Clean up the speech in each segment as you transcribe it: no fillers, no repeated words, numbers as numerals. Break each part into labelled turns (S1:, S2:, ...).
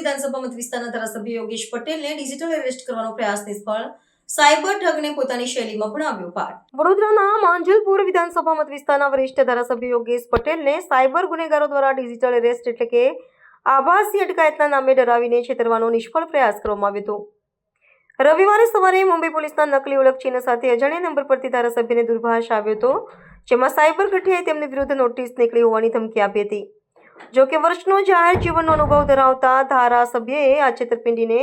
S1: વિધાનસભા મત વિસ્તારના ધારાસભ્ય યોગેશ પટેલને ડિજિટલ એરેસ્ટ કરવાનો પ્રયાસ નિષ્ફળ, સાયબર ઠગને પોતાની શૈલીમાં ભણાવ્યો પાઠ। વડોદરાના માંજલપુર વિધાનસભા મત વિસ્તારના વરિષ્ઠ ધારાસભ્ય યોગેશ પટેલને સાયબર ગુનેગારો દ્વારા ડિજિટલ એરેસ્ટ એટલે કે આભાસી અટકાયતના નામે ડરાવીને છેતરવાનો નિષ્ફળ પ્રયાસ કરવામાં આવ્યો હતો। રવિવારે સવારે મુંબઈ પોલીસના નકલી ઓળખ ચિહ્ન સાથે અજાણ્યા નંબર પરથી ધારાસભ્યને દૂરભાષ આવ્યો હતો, જેમાં સાયબર કઠિયાએ તેમની વિરુદ્ધ નોટિસ નીકળી હોવાની ધમકી આપી હતી। જો કે વર્ષનો જાહેર જીવનનો અનુભવ ધરાવતા ધારાસભ્યએ આ છેતરપિંડીને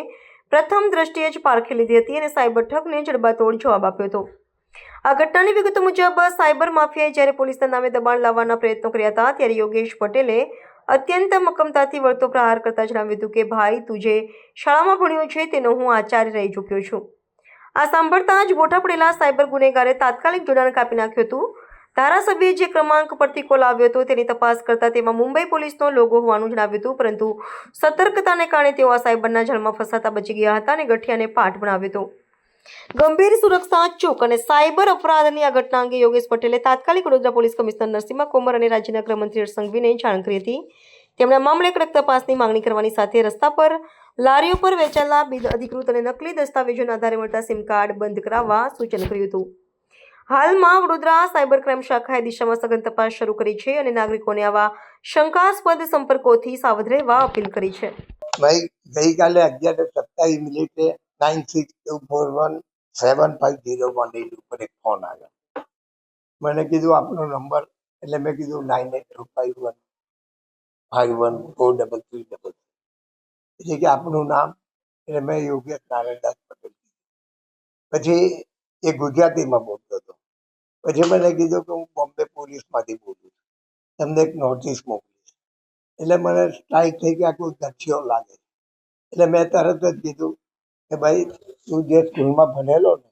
S1: પ્રથમ દ્રષ્ટિએ જ પારખી લીધી હતી અને સાયબર ઠગને જડબાતોડ જવાબ આપ્યો હતો। આ ઘટનાની વિગતો મુજબ સાયબર માફિયાએ જ્યારે પોલીસના નામે દબાણ લાવવાના પ્રયત્નો કર્યા હતા, ત્યારે યોગેશ પટેલે અત્યંત મક્કમતાથી વળતો પ્રહાર કરતા જણાવ્યું હતું કે ભાઈ, તું જે શાળામાં ભણ્યો છે તેનો હું આચાર્ય રહી ચૂક્યો છું। આ સાંભળતા જ બોઠા પડેલા સાયબર ગુનેગારે તાત્કાલિક જોડાણ કાપી નાખ્યું હતું। ધારાસભ્યએ જે ક્રમાંક પરથી કોલ આવ્યો હતો તેની તપાસ કરતા તેમાં મુંબઈ પોલીસનો લોગો હોવાનું જણાવ્યું હતું, પરંતુ સતર્કતાને કારણે તેઓ આ સાયબરના જાળમાં ફસાતા બચી ગયા હતા અને ગઠિયાને પાઠ ભણાવ્યો હતો। ગંભીર સુરક્ષા ચોક અને સાયબર અપરાધની આ ઘટના અંગે યોગેશ પટેલે તાત્કાલિક વડોદરા પોલીસ કમિશનર નરસિંહા કોમર અને રાજ્યના ગૃહમંત્રી હર્ષ સંઘવીને જાણ કરી હતી। તેમણે મામલે કડક તપાસની માંગણી કરવાની સાથે રસ્તા પર લારીઓ પર વેચાયેલા બિનઅધિકૃત અને નકલી દસ્તાવેજોના આધારે મળતા સિમ કાર્ડ બંધ કરાવવા સૂચન કર્યું હતું। હાલમાં વડોદરા સાયબર ક્રાઇમ શાખાએ દિશામાં સઘન તપાસ શરૂ કરી છે અને નાગરિકોને આવા શંકાસ્પદ સંપર્કોથી સાવધ રહેવા અપીલ કરી છે।
S2: ભાઈ, ગઈકાલે 11:27 9624175018 ઉપર એક ફોન આવ્યો। મને કીધું આપનો નંબર, એટલે મેં કીધું 982515143333, એટલે કે આપનું નામ, એટલે મેં યોગેશ નારાયણદાસ પટેલ। પછી એ ગુજરાતીમાં બોલતો હતો। પછી મને કીધું કે હું બોમ્બે પોલીસમાંથી બોલું છું, તમને એક નોટિસ મોકલીશ। એટલે મને સ્ટ્રાઇક થઈ કે આ કોઈ દક્ષિયો લાગે। એટલે મેં તરત જ કીધું કે ભાઈ, તું જે સ્કૂલમાં ભણેલો ને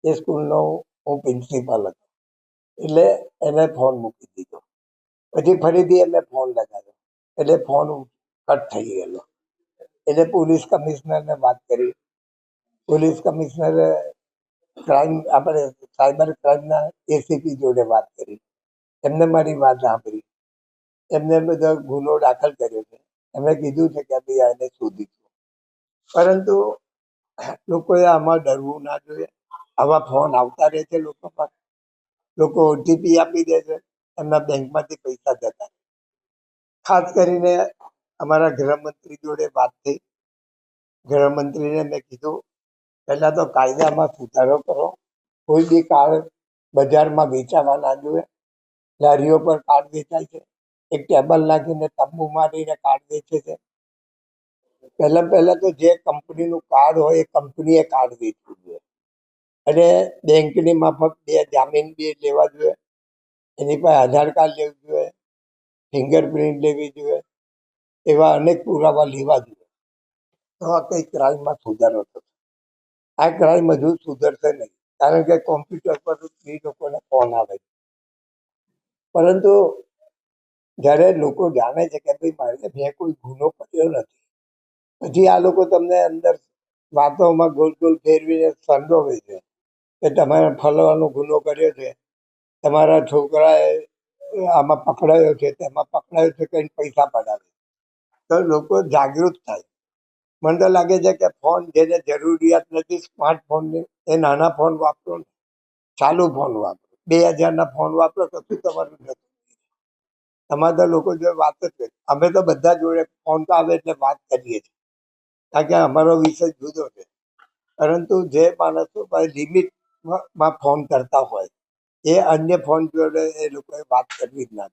S2: એ સ્કૂલનો હું પ્રિન્સિપાલ હતો। એટલે એને ફોન મૂકી દીધો। પછી ફરીથી એને ફોન લગાવ્યો, એટલે ફોન કટ થઈ ગયેલો। એટલે પોલીસ કમિશનરને વાત કરી। પોલીસ કમિશનરે ક્રાઇમ, આપણે સાયબર ક્રાઇમના એસીપી જોડે વાત કરી। એમને મારી વાત સાંભળી। એમને બધો ગુનો દાખલ કર્યો છે। એમણે કીધું છે કે ભાઈ એને શોધીશું, પરંતુ લોકોએ આમાં ડરવું ના જોઈએ। આવા ફોન આવતા રહે છે લોકો પર, લોકો ઓટીપી આપી દે છે, એમના બેંકમાંથી પૈસા જતા। ખાસ કરીને અમારા ગૃહમંત્રી જોડે વાત થઈ। ગૃહમંત્રીને મેં કીધું, પહેલાં તો કાયદામાં સુધારો કરો। કોઈ બી કાર્ડ બજારમાં વેચાવા ના જોઈએ। લારીઓ પર કાર્ડ વેચાય છે, એક ટેબલ નાખીને તંબુ મારીને કાર્ડ વેચે છે। પહેલાં તો જે કંપનીનું કાર્ડ હોય એ કંપનીએ કાર્ડ વેચવું જોઈએ અને બેંકની માફક 2 જામીન બી લેવા જોઈએ, એની પાસે આધાર કાર્ડ લેવું જોઈએ, ફિંગરપ્રિન્ટ લેવી જોઈએ, એવા અનેક પુરાવા લેવા જોઈએ। તો આ કંઈ ક્રાઇમમાં સુધારો થશે। આ ક્રાઇમ હજુ સુધરશે નહીં, કારણ કે કોમ્પ્યુટર પર એ લોકોને ફોન આવે છે। પરંતુ જ્યારે લોકો જાણે છે કે ભાઈ મેં કોઈ ગુનો કર્યો નથી, પછી આ લોકો તમને અંદર વાતોમાં ગોલ ગોલ ફેરવીને સંડોવે છે કે તમારે ફલાવાનો ગુનો કર્યો છે, તમારા છોકરાએ આમાં પકડાયો છે, તેમાં પકડાયો છે, કંઈ પૈસા પડાવે। તો લોકો જાગૃત થાય। મને તો લાગે છે કે ફોન જેને જરૂરિયાત નથી સ્માર્ટફોનની, એ નાના ફોન વાપરો ને, ચાલુ ફોન વાપરો। 2000ના ફોન વાપરો તો શું તમારું નથી? તમારે તો લોકો જોડે વાત જ કરી। અમે તો બધા જોડે ફોન તો આવે એટલે વાત કરીએ છીએ, કારણ કે અમારો વિષય જુદો છે। પરંતુ જે માણસો લિમિટમાં ફોન કરતા હોય, એ અન્ય ફોન જોડે એ લોકોએ વાત કરવી જ ના।